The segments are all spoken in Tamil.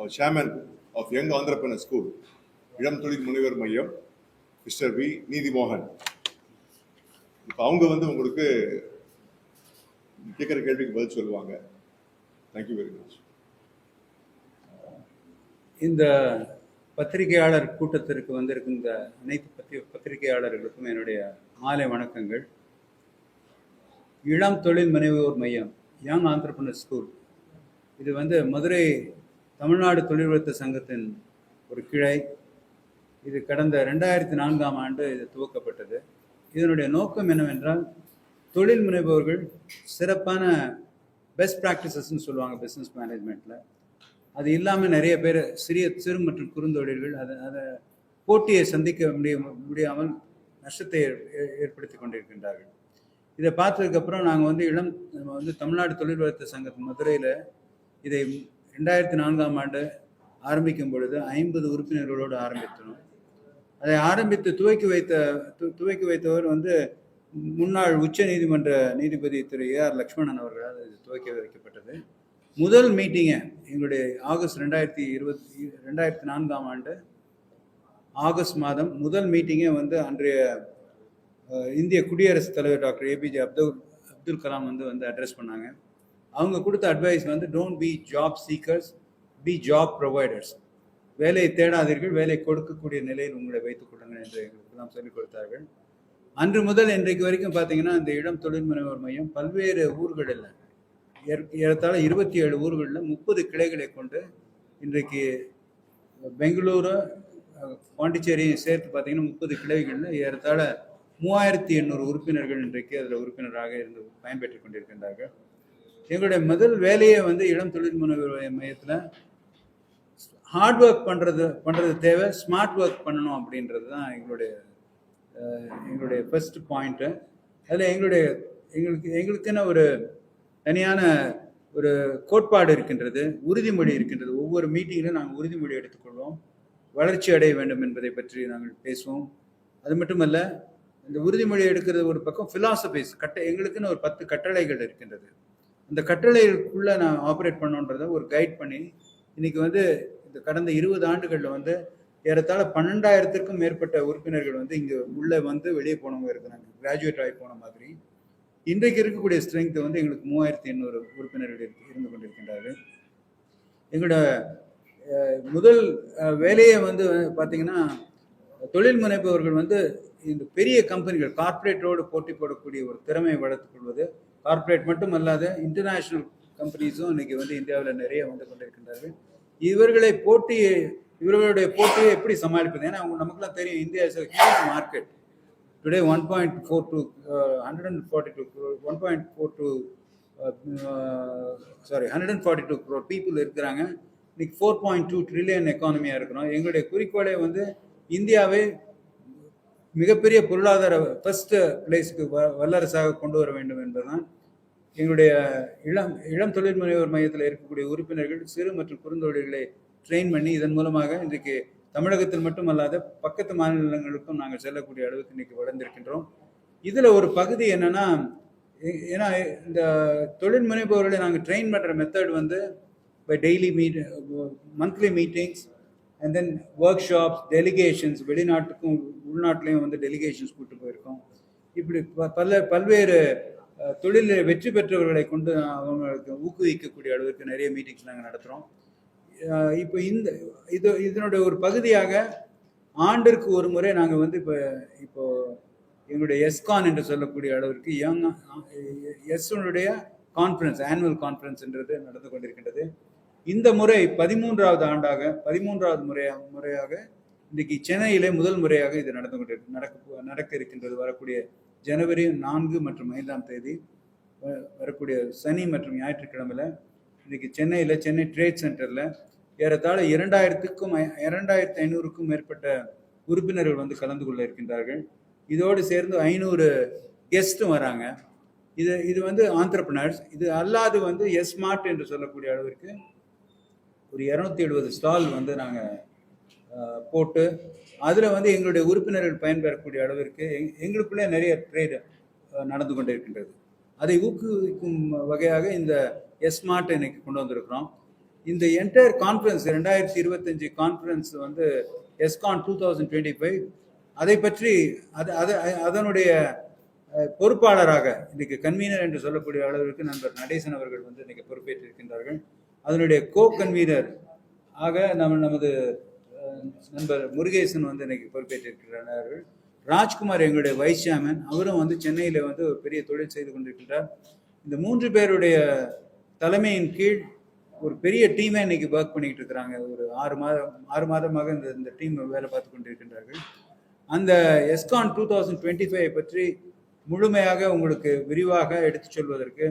our chairman of Young Entrepreneur School, இளம் தொழில் முனைவர் மையம், மிஸ்டர் வி நீதிமோகன். இப்போ அவங்க உங்களுக்கு கேட்குற கேள்விக்கு பதில் சொல்லுவாங்க. Thank you very much. இந்த பத்திரிகையாளர் கூட்டத்திற்கு வந்திருக்கின்ற அனைத்து பத்திரிகையாளர்களுக்கும் என்னுடைய மாலை வணக்கங்கள். இளம் தொழில் முனைவோர் மையம், யங் ஆண்டர்பிரினர் ஸ்கூல், இது மதுரை தமிழ்நாடு தொழில் வளர்த்த சங்கத்தின் ஒரு கிளை. இது கடந்த 2004ஆம் ஆண்டு இது துவக்கப்பட்டது. இதனுடைய நோக்கம் என்னவென்றால், தொழில் முனைவோர்கள் சிறப்பான பெஸ்ட் ப்ராக்டிசஸ்ன்னு சொல்லுவாங்க பிஸ்னஸ் மேனேஜ்மெண்ட்டில். அது இல்லாமல் நிறைய பேர் சிறு மற்றும் குறுந்தொழில்கள் அதை போட்டியை சந்திக்க முடியாமல் நஷ்டத்தை ஏற்படுத்தி கொண்டிருக்கின்றார்கள். இதை பார்த்ததுக்கப்புறம் நாங்கள் தமிழ்நாடு தொழில் வளர்த்த சங்கத்தின் மதுரையில் இதை 2004ஆம் ஆண்டு ஆரம்பிக்கும் பொழுது 50 உறுப்பினர்களோடு ஆரம்பித்தோம். அதை ஆரம்பித்து துவக்கி வைத்தவர் முன்னாள் உச்ச நீதிமன்ற நீதிபதி திரு ஏஆர் லக்ஷ்மணன் அவர்களால் இது துவக்கி வைக்கப்பட்டது. முதல் மீட்டிங்கை எங்களுடைய ஆகஸ்ட் 2004ஆம் ஆண்டு ஆகஸ்ட் மாதம் முதல் மீட்டிங்கை அன்றைய இந்திய குடியரசுத் தலைவர் டாக்டர் ஏபிஜே அப்துல் கலாம் அட்ரஸ் பண்ணாங்க. அவங்க கொடுத்த advice don't be job seekers, be job providers. வேலையை தேடாதீர்கள், வேலை கொடுக்கக்கூடிய நிலையில் உங்களை வைத்துக் கொள்ளுங்கள் என்று எங்களுக்கெல்லாம் சொல்லிக் கொடுத்தார்கள். அன்று முதல் இன்றைக்கு வரைக்கும் பார்த்தீங்கன்னா, இந்த இளம் தொழில் முனைவோர் மையம் பல்வேறு ஊர்களில் ஏறத்தாழ 27 ஊர்களில் 30 கிளைகளை கொண்டு இன்றைக்கு பெங்களூரு, பாண்டிச்சேரியும் சேர்த்து பார்த்தீங்கன்னா 30 கிளைகளில் ஏறத்தாழ 3800 உறுப்பினர்கள் இன்றைக்கு அதில் உறுப்பினராக இருந்து பயன்பெற்றுக் கொண்டிருக்கின்றார்கள். எங்களுடைய முதல் வேலையை இளம் தொழில் முனைவோர் மையத்தில் ஹார்ட் ஒர்க் பண்ணுறது தேவை, ஸ்மார்ட் ஒர்க் பண்ணணும் அப்படின்றது தான் எங்களுடைய ஃபர்ஸ்ட் பாயிண்ட்டு. அதில் எங்களுக்குன்னு ஒரு தனியான ஒரு கோட்பாடு இருக்கின்றது, உறுதிமொழி இருக்கின்றது. ஒவ்வொரு மீட்டிங்கிலும் நாங்கள் உறுதிமொழி எடுத்துக்கொள்வோம். வளர்ச்சி அடைய வேண்டும் என்பதை பற்றி நாங்கள் பேசுவோம். அது மட்டுமல்ல, இந்த உறுதிமொழி எடுக்கிறது ஒரு பக்கம், ஃபிலாசபிஸ் எங்களுக்குன்னு ஒரு 10 கட்டளைகள் இருக்கின்றது. அந்த கட்டளைகளுக்குள்ளே நான் ஆப்ரேட் பண்ணோன்றதை ஒரு கைட் பண்ணி இன்னைக்கு இந்த கடந்த 20 ஆண்டுகளில் ஏறத்தாழ 12,000த்திற்கும் மேற்பட்ட உறுப்பினர்கள் இங்கே உள்ளே வெளியே போனவங்க இருக்கிறாங்க, கிராஜுவேட் ஆகி போன மாதிரி. இன்றைக்கு இருக்கக்கூடிய ஸ்ட்ரென்த் எங்களுக்கு 3800 உறுப்பினர்கள் இருந்து கொண்டிருக்கின்றார்கள். எங்களோட முதல் வேலையை பார்த்தீங்கன்னா, தொழில் முனைப்பவர்கள் இந்த பெரிய கம்பெனிகள் கார்ப்பரேட்டோடு போட்டி போடக்கூடிய ஒரு திறமையை வளர்த்துக் கொள்வது. கார்ப்பரேட் மட்டும் அல்லாத இன்டர்நேஷ்னல் கம்பெனிஸும் இன்னைக்கு இந்தியாவில் நிறைய கொண்டிருக்கின்றார்கள். இவர்களுடைய போட்டியை எப்படி சமாளிப்பது? ஏன்னா நமக்குலாம் தெரியும், India is a huge market. Today 1.42 crore people இருக்கிறாங்க. இன்னைக்கு 4.2 ட்ரில்லியன் எக்கானமியாக இருக்கிறோம். எங்களுடைய குறிக்கோளே இந்தியாவை மிகப்பெரிய பொருளாதார ஃபர்ஸ்ட் பிளேஸுக்கு வல்லரசாக கொண்டு வர வேண்டும் என்பதுதான் எங்களுடைய இளம் தொழில் முனைவோர் மையத்தில் இருக்கக்கூடிய உறுப்பினர்கள் சிறு மற்றும் குறுந்தொழில்களை ட்ரெயின் பண்ணி இதன் மூலமாக இன்றைக்கு தமிழகத்தில் மட்டும் அல்லாத பக்கத்து மாநிலங்களுக்கும் நாங்கள் செல்லக்கூடிய அளவுக்கு இன்னைக்கு வளர்ந்திருக்கின்றோம். இதில் ஒரு பகுதி என்னன்னா, ஏன்னா இந்த தொழில் முனைப்பவர்களை நாங்கள் ட்ரெயின் பண்ணுற method by daily monthly meetings and then workshops, delegations, வெளிநாட்டுக்கும் உள்நாட்டிலையும் டெலிகேஷன்ஸ் கூப்பிட்டு போயிருக்கோம். இப்படி பல்வேறு தொழிலில் வெற்றி பெற்றவர்களை கொண்டு அவங்களுக்கு ஊக்குவிக்கக்கூடிய அளவுக்கு நிறைய மீட்டிங்ஸ் நாங்கள் நடத்துகிறோம். இப்போ இதனுடைய ஒரு பகுதியாக ஆண்டிற்கு ஒரு முறை நாங்கள் இப்போ எங்களுடைய எஸ்கான் என்று சொல்லக்கூடிய அளவிற்கு எஸ்னுடைய கான்ஃபரன்ஸ், ஆனுவல் கான்ஃபரன்ஸ்ன்றது நடந்து கொண்டிருக்கின்றது. இந்த முறை 13வது முறையாக இன்றைக்கு சென்னையிலே முதல் முறையாக இது நடக்க இருக்கின்றது. வரக்கூடிய ஜனவரி 4 மற்றும் 5ஆம் தேதி வரக்கூடிய சனி மற்றும் ஞாயிற்றுக்கிழமையில் இன்னைக்கு சென்னையில் சென்னை ட்ரேட் சென்டரில் ஏறத்தாழ 2500க்கும் மேற்பட்ட உறுப்பினர்கள் கலந்து கொள்ள இருக்கின்றார்கள். இதோடு சேர்ந்து 500 கெஸ்ட்டும் வராங்க. இது ஆண்டர்பிரினர்ஸ். இது அல்லாது ஸ்மார்ட் என்று சொல்லக்கூடிய அளவிற்கு ஒரு 270 ஸ்டால் நாங்கள் போட்டு அதில் எங்களுடைய உறுப்பினர்கள் பயன்பெறக்கூடிய அளவிற்கு எங்களுக்குள்ளே நிறைய ட்ரேடு நடந்து கொண்டு இருக்கின்றது. அதை ஊக்குவிக்கும் வகையாக இந்த ஸ்மார்ட் இன்னைக்கு கொண்டு வந்திருக்கிறோம். இந்த என்டையர் கான்ஃபரன்ஸ் 2025 கான்ஃபரன்ஸ் வந்து எஸ்கான் 2025 அதை பற்றி அதனுடைய பொறுப்பாளராக இன்னைக்கு கன்வீனர் என்று சொல்லக்கூடிய அளவிற்கு நண்பர் நடேசன் அவர்கள் வந்து இன்னைக்கு பொறுப்பேற்றிருக்கின்றார்கள். அதனுடைய கோ கன்வீனர் ஆக நமது நண்பர் முருகேசன் வந்து இன்னைக்கு பொறுப்பேற்றிருக்கிறார்கள். ராஜ்குமார் எங்களுடைய வைஸ் சேர்மன், அவரும் வந்து சென்னையில் வந்து ஒரு பெரிய தொழில் செய்து கொண்டிருக்கின்றார். இந்த 3 பேருடைய தலைமையின் கீழ் ஒரு பெரிய டீமே இன்னைக்கு ஒர்க் பண்ணிக்கிட்டு இருக்கிறாங்க. ஒரு 6 மாதமாக இந்த டீம் வேலை பார்த்து கொண்டிருக்கின்றார்கள். அந்த எஸ்கான் 2025 பற்றி முழுமையாக உங்களுக்கு விரிவாக எடுத்துச் சொல்வதற்கு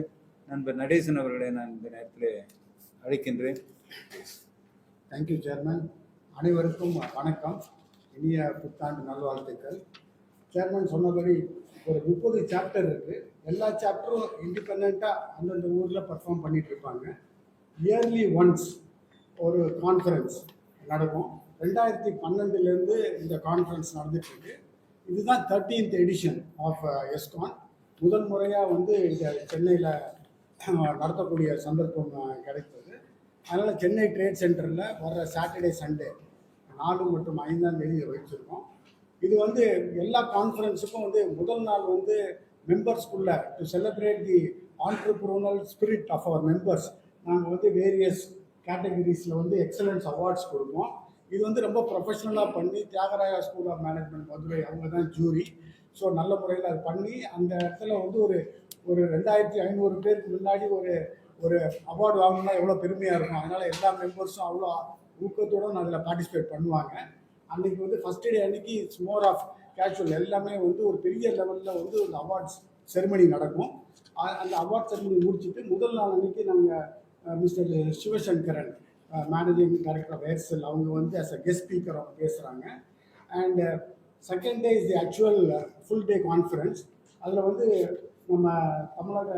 நண்பர் நடேசன் அவர்களை நான் இந்த நேரத்தில் அழைக்கின்றேன். Thank you chairman. அனைவருக்கும் வணக்கம், இனிய புத்தாண்டு நல்வாழ்த்துக்கள். சேர்மன் சொன்னபடி ஒரு 30 சாப்டர் இருக்குது. எல்லா சாப்டரும் இண்டிபெண்ட்டாக அந்தந்த ஊரில் பர்ஃபார்ம் பண்ணிகிட்டு இருப்பாங்க. இயர்லி ஒன்ஸ் ஒரு கான்ஃபரன்ஸ் நடக்கும். 2012 இந்த கான்ஃபரன்ஸ் நடந்துட்டுருக்கு. இதுதான் 13th எடிஷன் ஆஃப் எஸ்கான். முதல் முறையாக வந்து இந்த சென்னையில் நடத்தக்கூடிய சந்தர்ப்பம் கிடைத்தது. அதனால் சென்னை ட்ரேட் சென்டரில் வர்ற சாட்டர்டே சண்டே 4 மற்றும் 5ஆம் தேதி வச்சுருக்கோம். இது வந்து எல்லா கான்ஃபரன்ஸுக்கும் வந்து முதல் நாள் வந்து மெம்பர்ஸ்குள்ள to celebrate the entrepreneurial spirit of our members நாங்கள் வந்து வேரியஸ் கேட்டகரிஸில் வந்து எக்ஸலன்ஸ் அவார்ட்ஸ் கொடுப்போம். இது வந்து ரொம்ப ப்ரொஃபஷ்னலாக பண்ணி Thiagaraja school of management Madurai அவங்க தான் ஜூரி. ஸோ நல்ல முறையில் அது பண்ணி அந்த இடத்துல வந்து ஒரு 2500 பேருக்கு முன்னாடி ஒரு அவார்டு வாங்கணும்னா எவ்வளோ பெருமையாக இருக்கும். அதனால் எல்லா மெம்பர்ஸும் அவ்வளோ ஊக்கத்தோடு அதில் பார்ட்டிசிபேட் பண்ணுவாங்க. அன்றைக்கி வந்து ஃபஸ்ட் டே அன்றைக்கி இட்ஸ் மோர் ஆஃப் கேஷுவல். எல்லாமே வந்து ஒரு பெரிய லெவலில் வந்து அந்த அவார்ட்ஸ் செரிமனி நடக்கும். அந்த அவார்ட் செரிமனி முடிச்சுட்டு முதல் நாள் அன்றைக்கி நாங்கள் mister Sivasankaran managing director of Aircel அவங்க வந்து ஆஸ் அ கெஸ்ட் ஸ்பீக்கர் அவங்க பேசுகிறாங்க. And second day is the actual full day conference. அதில் வந்து நம்ம தமிழக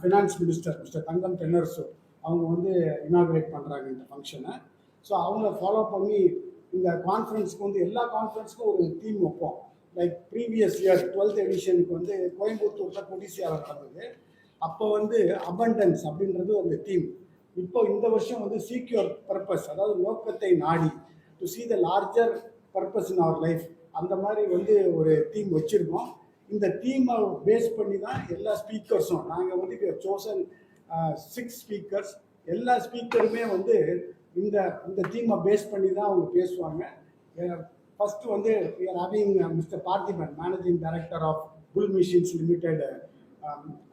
finance minister mister Thangam Thennarasu அவங்க வந்து இனாகுரேட் பண்ணுறாங்க இந்த ஃபங்க்ஷனை. ஸோ அவங்க ஃபாலோ பண்ணி இந்த கான்ஃபரன்ஸுக்கு வந்து எல்லா கான்ஃபரன்ஸுக்கும் ஒரு தீம் வைப்போம். லைக் ப்ரீவியஸ் இயர் 12th எடிஷனுக்கு வந்து கோயம்புத்தூரில் கொடிசியாவில் நடந்தது. அப்போ வந்து அபண்டன்ஸ் அப்படின்றது அந்த தீம். இப்போ இந்த வருஷம் வந்து சீக் யுவர் பர்பஸ், அதாவது நோக்கத்தை நாடி to see the larger purpose in our life, அந்த மாதிரி வந்து ஒரு தீம் வச்சுருக்கோம். இந்த தீமை பேஸ் பண்ணி தான் எல்லா ஸ்பீக்கர்ஸும் நாங்கள் வந்து சோசன் 6 ஸ்பீக்கர்ஸ். எல்லா ஸ்பீக்கருமே வந்து இந்த தீமை பேஸ் பண்ணி தான் அவங்க பேசுவாங்க. ஃபஸ்ட்டு வந்து we are having mister Parthiban, managing director of bull machines limited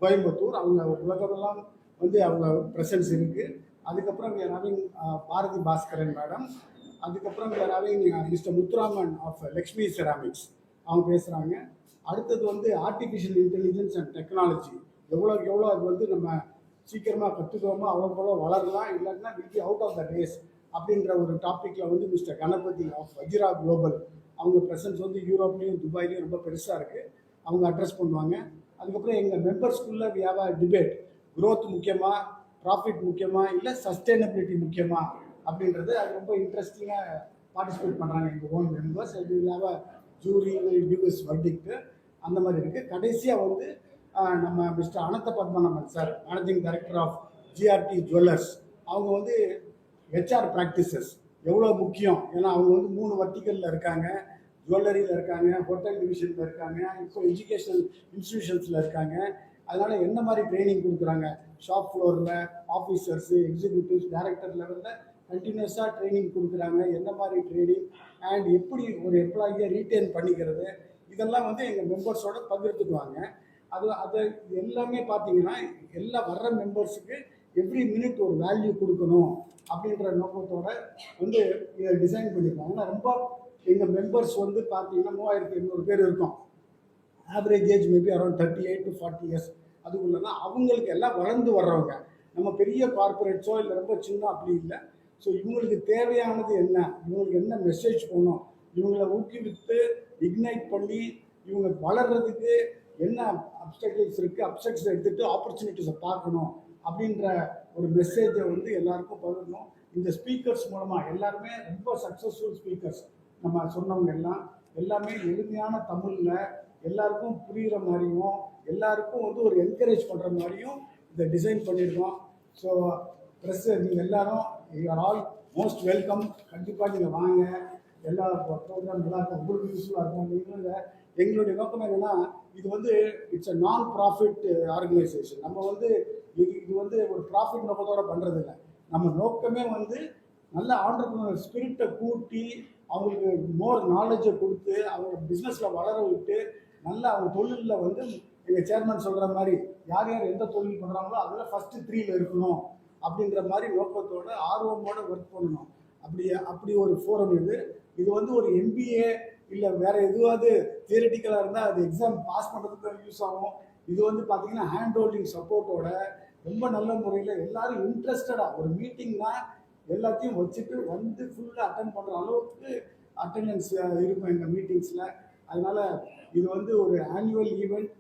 Coimbatore. அவங்க உலகமெல்லாம் வந்து அவங்க ப்ரெசன்ஸ் இருக்குது. அதுக்கப்புறம் we are having Bharathi Baskaran madam. அதுக்கப்புறம் we are having mister Muthuraman of Lakshmi ceramics அவங்க பேசுகிறாங்க. அடுத்தது வந்து ஆர்டிஃபிஷியல் இன்டெலிஜென்ஸ் அண்ட் டெக்னாலஜி எவ்வளோக்கு எவ்வளோ அது வந்து நம்ம சீக்கிரமாக கற்றுக்கிறோமோ அவ்வளோக்கு எவ்வளோ வளரலாம், இல்லைன்னா will be out of the race அப்படின்ற ஒரு டாப்பிக்கில் வந்து mister Ganapathy of Vajira global அவங்க ப்ரெசன்ஸ் வந்து யூரோப்லேயும் துபாய்லேயும் ரொம்ப பெருசாக இருக்குது. அவங்க அட்ரஸ் பண்ணுவாங்க. அதுக்கப்புறம் எங்கள் மெம்பர்ஸ்குள்ளே we have a debate. Growth முக்கியமாக, ப்ராஃபிட் முக்கியமாக, இல்லை சஸ்டைனபிலிட்டி முக்கியமாக அப்படின்றது அது ரொம்ப இன்ட்ரெஸ்டிங்காக பார்ட்டிசிபேட் பண்ணுறாங்க எங்கள் own members. We will have a jury will give is verdict அந்த மாதிரி இருக்குது. கடைசியாக வந்து நம்ம mister Anantha Padmanabhan sir, managing director of GRT jewellers அவங்க வந்து ஹெச்ஆர் ப்ராக்டிசஸ் எவ்வளோ முக்கியம். ஏன்னா அவங்க வந்து 3 வர்டிக்கலில் இருக்காங்க. ஜுவல்லரியில் இருக்காங்க, ஹோட்டல் டிவிஷனில் இருக்காங்க, இப்போ எஜுகேஷனல் இன்ஸ்டிடியூஷன்ஸில் இருக்காங்க. அதனால் என்ன மாதிரி ட்ரைனிங் கொடுக்குறாங்க, ஷாப் ஃப்ளோரில் ஆஃபீஸர்ஸு எக்ஸிக்யூட்டிவ்ஸ் டைரக்டர் லெவலில் கண்டினியூஸாக ட்ரைனிங் கொடுக்குறாங்க. என்ன மாதிரி ட்ரைனிங் அண்ட் எப்படி ஒரு எம்ப்ளாயியை ரீட்டைன் பண்ணிக்கிறது, இதெல்லாம் வந்து எங்கள் மெம்பர்ஸோட பகிர்ந்துக்குவாங்க. அது எல்லாமே பார்த்தீங்கன்னா எல்லா வர்ற மெம்பர்ஸுக்கு எவ்ரி மினிட் ஒரு வேல்யூ கொடுக்கணும் அப்படின்ற நோக்கத்தோட வந்து இதை டிசைன் பண்ணியிருக்காங்க. ஏன்னா ரொம்ப எங்கள் மெம்பர்ஸ் வந்து பார்த்தீங்கன்னா 3800 பேர் இருக்கும். Average age maybe around 38 to 40 years அதுக்குள்ளே தான். அவங்களுக்கு எல்லாம் வளர்ந்து வர்றவங்க. நம்ம பெரிய கார்பரேட்ஸோ இல்லை ரொம்ப சின்ன அப்படி இல்லை. ஸோ இவங்களுக்கு தேவையானது என்ன, இவங்களுக்கு என்ன மெசேஜ் போகணும், இவங்களை ஊக்குவித்து இக்னைட் பண்ணி இவங்க வளர்கிறதுக்கு என்ன அப்டக்கிள்ஸ் இருக்குது, அப்டக்ஸ் எடுத்துகிட்டு ஆப்பர்ச்சுனிட்டிஸை பார்க்கணும் அப்படின்ற ஒரு மெசேஜை வந்து எல்லாருக்கும் பகிரணும். இந்த ஸ்பீக்கர்ஸ் மூலமாக எல்லாருமே ரொம்ப சக்ஸஸ்ஃபுல் ஸ்பீக்கர்ஸ். நம்ம சொன்னவங்க எல்லாமே எளிமையான தமிழில் எல்லாருக்கும் புரிகிற மாதிரியும் எல்லாருக்கும் வந்து ஒரு என்கரேஜ் பண்ணுற மாதிரியும் இதை டிசைன் பண்ணியிருக்கோம். ஸோ ப்ரெஸ்ஸு நீங்கள் எல்லாரும் you are all most welcome. கண்டிப்பாக நீங்கள் வாங்க, எல்லா ப்ரோக்ராம் நல்லா இருக்கும், உங்களுக்கு யூஸ்ஃபுல்லாக இருக்கும். நீங்களும் எங்களுடைய நோக்கம் என்னென்னா, இது வந்து இட்ஸ் அ நான் ப்ராஃபிட் ஆர்கனைசேஷன். நம்ம வந்து இது வந்து ஒரு ப்ராஃபிட் நோக்கத்தோடு பண்ணுறது இல்லை. நம்ம நோக்கமே வந்து நல்ல ஆண்டர்ப்ரனர் ஸ்பிரிட்டை கூட்டி அவங்களுக்கு மோர் நாலேஜை கொடுத்து அவங்க பிஸ்னஸில் வளர விட்டு நல்லா அவங்க தொழிலில் வந்து எங்கள் சேர்மன் சொல்கிற மாதிரி யார் யார் எந்த தொழில் பண்ணுறாங்களோ அதில் ஃபஸ்ட்டு 3ல இருக்கணும் அப்படின்ற மாதிரி நோக்கத்தோடு ஆர்வமோடு ஒர்க் பண்ணணும். அப்படி ஒரு ஃபோரம் இது வந்து ஒரு MBA இல்லை வேறு எதுவாவது தியரிட்டிக்கலாக இருந்தால் அது எக்ஸாம் பாஸ் பண்ணுறதுக்கு யூஸ் ஆகும். இது வந்து பார்த்திங்கன்னா ஹேண்ட் ஹோல்டிங் சப்போர்ட்டோட ரொம்ப நல்ல முறையில் எல்லாரும் இன்ட்ரெஸ்டடாக ஒரு மீட்டிங்னா எல்லாத்தையும் வச்சுட்டு வந்து ஃபுல்லாக அட்டன் பண்ணுற அளவுக்கு அட்டெண்டன்ஸ் இருக்கும் எங்கள் மீட்டிங்ஸில். அதனால் இது வந்து ஒரு ஆனுவல் ஈவெண்ட்.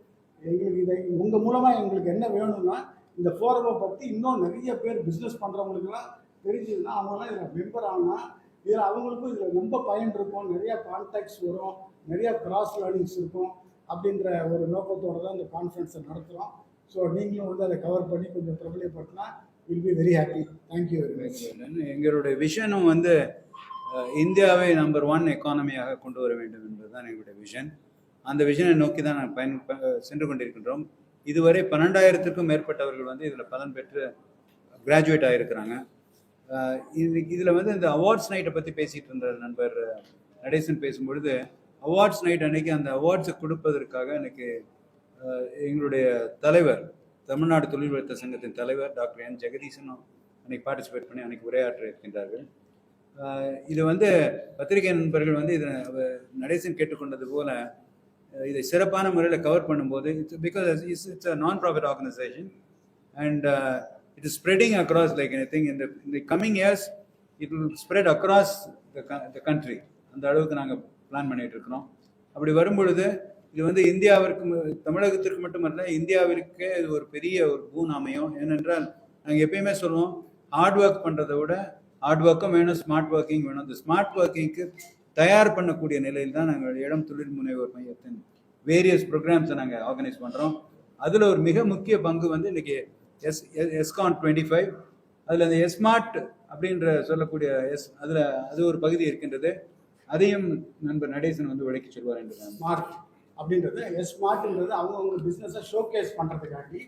எங்களுக்கு இதை உங்கள் மூலமாக எங்களுக்கு என்ன வேணும்னா, இந்த ஃபோரமை பற்றி இன்னும் நிறைய பேர் பிஸ்னஸ் பண்ணுறவங்களுக்குலாம் தெரிஞ்சதுன்னா அவங்களாம் இதில் மெம்பர் ஆனால் இதில் அவங்களுக்கும் இதில் ரொம்ப பயன் இருக்கும், நிறையா கான்டாக்ட்ஸ் வரும், நிறையா கிராஸ் லேர்னிங்ஸ் இருக்கும். அப்படின்ற ஒரு நோக்கத்தோடு தான் இந்த கான்ஃபரன்ஸை நடத்துகிறோம். ஸோ நீங்களும் வந்து அதை கவர் பண்ணி கொஞ்சம் பிரபலியப்படுத்தினா will be very happy. Thank you very much. எங்களுடைய விஷனும் வந்து இந்தியாவை நம்பர் 1 எக்கானமியாக கொண்டு வர வேண்டும் என்பதுதான் எங்களுடைய விஷன். அந்த விஷனை நோக்கி தான் நாங்கள் சென்று கொண்டிருக்கின்றோம். இதுவரை 12,000க்கும் மேற்பட்டவர்கள் வந்து இதில் பலன் பெற்று கிராஜுவேட் ஆகிருக்கிறாங்க. இதில் வந்து இந்த அவார்ட்ஸ் நைட்டை பற்றி பேசிகிட்டு இருந்த நண்பர் நடேசன் பேசும்பொழுது, அவார்ட்ஸ் நைட் அன்னைக்கு அந்த அவார்ட்ஸை கொடுப்பதற்காக எனக்கு எங்களுடைய தலைவர், தமிழ்நாடு தொழில் வர்த்தக சங்கத்தின் தலைவர் டாக்டர் என் ஜெகதீசனும் அன்னைக்கு பார்ட்டிசிபேட் பண்ணி அன்னைக்கு உரையாற்ற இருக்கின்றார்கள். இது வந்து பத்திரிகை நண்பர்கள் வந்து இதை நடேசன் கேட்டுக்கொண்டது போல இதை சிறப்பான முறையில் கவர் பண்ணும்போது, பிகாஸ் இட்ஸ் அ நான் profit organisation and it is spreading across like anything in the coming years it will spread across the country. அந்த அளவுக்கு நாங்கள் பிளான் பண்ணிட்டு இருக்கிறோம். அப்படி வரும்பொழுது இது வந்து இந்தியாவிற்கு, தமிழகத்திற்கு மட்டுமல்ல இந்தியாவிற்கே இது ஒரு பெரிய ஒரு பூன் அமையும். ஏனென்றால் நாங்கள் எப்பயுமே சொல்லுவோம், ஹார்ட் ஒர்க் பண்ணுறதை விட ஹார்ட் ஒர்க்கும் வேணும், ஸ்மார்ட் ஒர்க்கிங் வேணும். இந்த ஸ்மார்ட் ஒர்க்கிங்க்கு தயார் பண்ணக்கூடிய நிலையில் தான் நாங்கள் இளம் தொழில் முனைவோர் மையத்தின் வேரியஸ் ப்ரோக்ராம்ஸை நாங்கள் ஆர்கனைஸ் பண்ணுறோம். அதில் ஒரு மிக முக்கிய பங்கு வந்து இன்றைக்கி எஸ்கான் 25, அதில் அந்த எஸ்மார்ட் அப்படின்ற சொல்லக்கூடிய அதில் அது ஒரு பகுதி இருக்கின்றது. அதையும் நண்பர் நடேசன் வந்து விளக்கி சொல்வார் என்று. ஸ்மார்ட் அப்படின்றது எஸ்மார்ட்ன்றது அவங்கவுங்க பிஸ்னஸை ஷோகேஸ் பண்ணுறதுக்காண்டி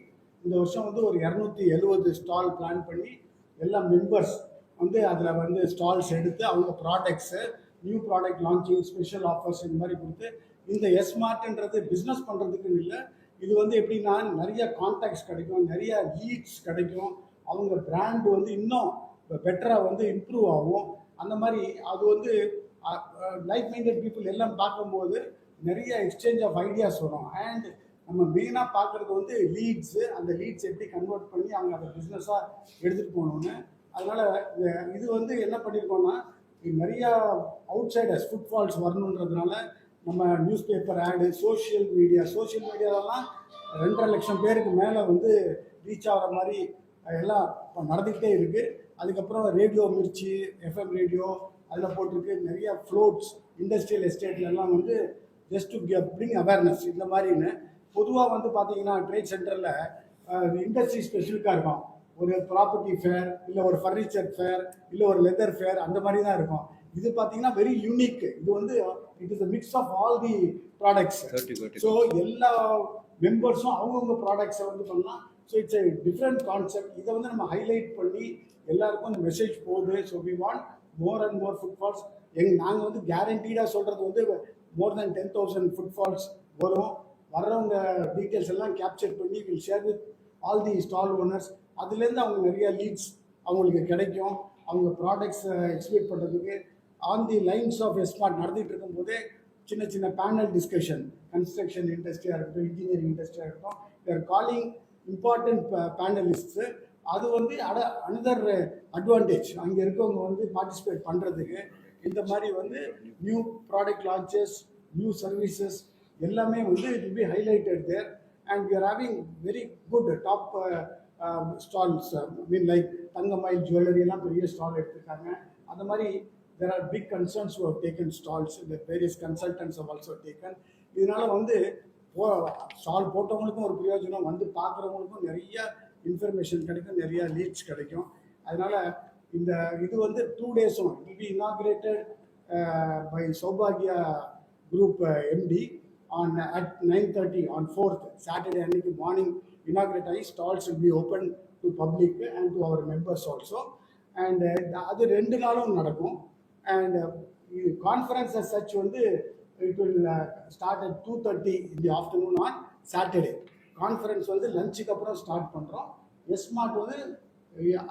இந்த வருஷம் வந்து ஒரு 270 ஸ்டால் பிளான் பண்ணி எல்லா மெம்பர்ஸ் வந்து அதில் வந்து ஸ்டால்ஸ் எடுத்து அவங்க products, new product launching, special offers இந்த மாதிரி கொடுத்து, இந்த எஸ்மார்ட்ன்றது பிஸ்னஸ் பண்ணுறதுக்குன்னு இல்லை, இது வந்து எப்படின்னா நிறைய கான்டாக்ட்ஸ் கிடைக்கும், நிறைய லீட்ஸ் கிடைக்கும், அவங்க பிராண்ட் வந்து இன்னும் பெட்டராக வந்து இம்ப்ரூவ் ஆகும். அந்த மாதிரி அது வந்து லைக் மைண்டட் பீப்புள் எல்லாம் பார்க்கும்போது நிறைய எக்ஸ்சேஞ்ச் ஆஃப் ஐடியாஸ் வரும். அண்ட் நம்ம மெயினாக பார்க்குறது வந்து லீட்ஸு, அந்த லீட்ஸ் எப்படி கன்வெர்ட் பண்ணி அவங்க அதை பிஸ்னஸாக எடுத்துகிட்டு போகணுன்னு. அதனால் இது வந்து என்ன பண்ணியிருக்கோன்னா, நிறையா அவுட் சைடர்ஸ் ஃபுட்ஃபால்ஸ் வரணுன்றதுனால நம்ம நியூஸ் பேப்பர் ஆடு, சோஷியல் மீடியாலலாம் 2.5 லட்சம் பேருக்கு மேலே வந்து ரீச் ஆகிற மாதிரி எல்லாம் இப்போ நடந்துக்கிட்டே இருக்குது. அதுக்கப்புறம் ரேடியோ மிர்ச்சி, FM ரேடியோ அதில் போட்டிருக்கு. நிறையா ஃப்ளோட்ஸ், இண்டஸ்ட்ரியல் எஸ்டேட்லலாம் வந்து ஜஸ்ட் டு பிரிங் அவேர்னஸ் இந்த மாதிரின்னு. பொதுவாக வந்து பார்த்தீங்கன்னா ட்ரேட் சென்டரில் இண்டஸ்ட்ரி ஸ்பெசிஃபிக்காக இருக்கும். ஒரு ப்ராப்பர்ட்டி ஃபேர், இல்லை ஒரு ஃபர்னிச்சர் ஃபேர், இல்லை ஒரு லெதர் ஃபேர், அந்த மாதிரி தான் இருக்கும். இது பார்த்தீங்கன்னா வெரி யூனிக். இது வந்து it is a mix of all the products. So எல்லா மெம்பர்ஸும் அவங்கவுங்க ப்ராடக்ட்ஸை வந்து பண்ணலாம். So it's a different concept. இதை வந்து நம்ம ஹைலைட் பண்ணி எல்லாருக்கும் இந்த மெசேஜ் போகுது. So we want more and more footfalls. நாங்கள் வந்து கேரண்டீடாக சொல்கிறது வந்து மோர் தென் 10,000 ஃபுட்ஃபால்ஸ் வரும். வர்றவங்க டீட்டெயில்ஸ் எல்லாம் கேப்சர் பண்ணி will share with all the stall owners. அதுலேருந்து அவங்க நிறையா லீட்ஸ் அவங்களுக்கு கிடைக்கும். அவங்க ப்ராடக்ட்ஸை எக்ஸ்பிளைன் பண்ணுறதுக்கு on the lines of smart நடந்துகிட்டு இருக்கும்போதே சின்ன சின்ன பேனல் டிஸ்கஷன், கன்ஸ்ட்ரக்ஷன் இண்டஸ்ட்ரியாக இருக்கட்டும், இன்ஜினியரிங் இண்டஸ்ட்ரியாக இருக்கட்டும், தேர் காலிங் இம்பார்ட்டன்ட் பேனலிஸ்ட்ஸு. அது வந்து அனதர் அட்வான்டேஜ் அங்கே இருக்கவங்க வந்து பார்ட்டிசிபேட் பண்ணுறதுக்கு. இந்த மாதிரி வந்து new product launches, new services எல்லாமே வந்து it will be highlighted there. And we are having very good top stalls. Mean like Thangamayil jewellery எல்லாம் பெரிய ஸ்டால் எடுத்திருக்காங்க. அந்த மாதிரி there are big concerns who have taken stalls. The various consultants have also taken. இதனால் வந்து ஸ்டால் போட்டவங்களுக்கும் ஒரு பிரயோஜனம், வந்து பார்க்குறவங்களுக்கும் நிறைய இன்ஃபர்மேஷன் கிடைக்கும், நிறைய லீட்ஸ் கிடைக்கும். அதனால் இந்த இது வந்து 2 டேஸும் it will be inaugurated by Saubhagya Group MD on at 9:30 on 4th Saturday அன்னைக்கு மார்னிங் inaugurate ஆகி stalls will be open to public and to our members also. And அது 2 நாளும் நடக்கும். And conference as such வந்து it will start at 2:30 in the afternoon on Saturday. Conference வந்து லஞ்சுக்கு அப்புறம் ஸ்டார்ட் பண்ணுறோம். எஸ்மார்ட் வந்து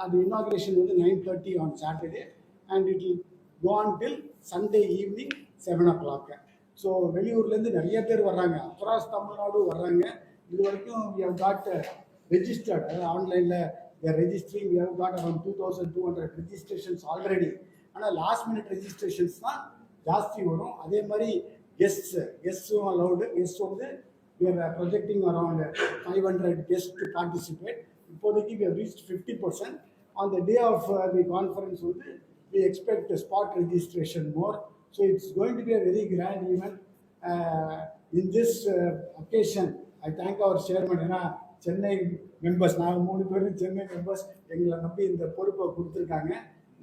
அது இனாகிரேஷன் வந்து 9:30 on Saturday and it will go on till Sunday evening 7 o'clock. So வெளியூர்லேருந்து நிறைய பேர் வர்றாங்க, அக்ராஸ் தமிழ்நாடு வர்றாங்க. இது வரைக்கும் we have got registered, அதாவது ஆன்லைனில் they are registering. We have got around 2,200 registrations already. ஆனால் லாஸ்ட் மினிட் ரெஜிஸ்ட்ரேஷன்ஸ் தான் ஜாஸ்தி வரும். அதே மாதிரி கெஸ்ட்ஸும் அலௌடு. கெஸ்ட் வந்து we are projecting around 500 guests to participate. இப்போதைக்கு we have reached 50%. On the day of the conference வந்து we expect a spot registration more. So it's going to be a very grand event. In this occasion, I thank our chairman. ஏன்னா சென்னை மெம்பர்ஸ், நாங்கள் 3 பேரும் சென்னை மெம்பர்ஸ், எங்களை நம்பி இந்த பொறுப்பை கொடுத்துருக்காங்க.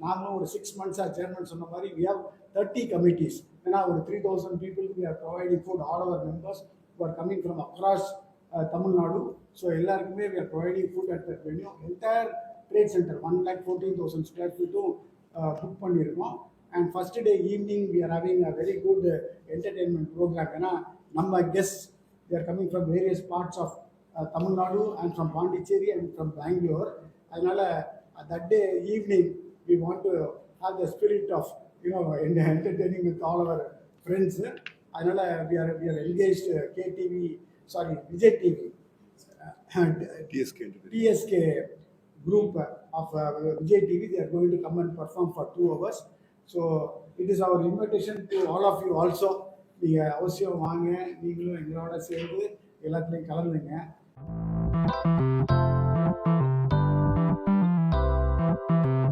நாங்களும் ஒரு 6 months chairman சொன்ன மாதிரி we have 30 committees. ஏன்னா ஒரு 3,000 people we are providing food, all our members who are coming from across Tamil Nadu. So எல்லாருக்குமே we are providing food at that venue. Entire trade center 1,14,000 square feet book பண்ணியிருக்கோம். And first day evening we are having a very good entertainment program. ஏன்னா நம்ம guests they are coming from various parts of Tamil Nadu and from Pondicherry and from Bangalore. அதனால that day evening we want to have the spirit of entertaining with all our friends. அதனால we are engaged Vijay TV, TSK group of Vijay TV. They are going to come and perform for 2 hours. So it is our invitation to all of you also. நீங்கள் அவசியம் வாங்க, நீங்களும் எங்களோட சேர்ந்து எல்லாத்துலேயும் கலந்துங்க.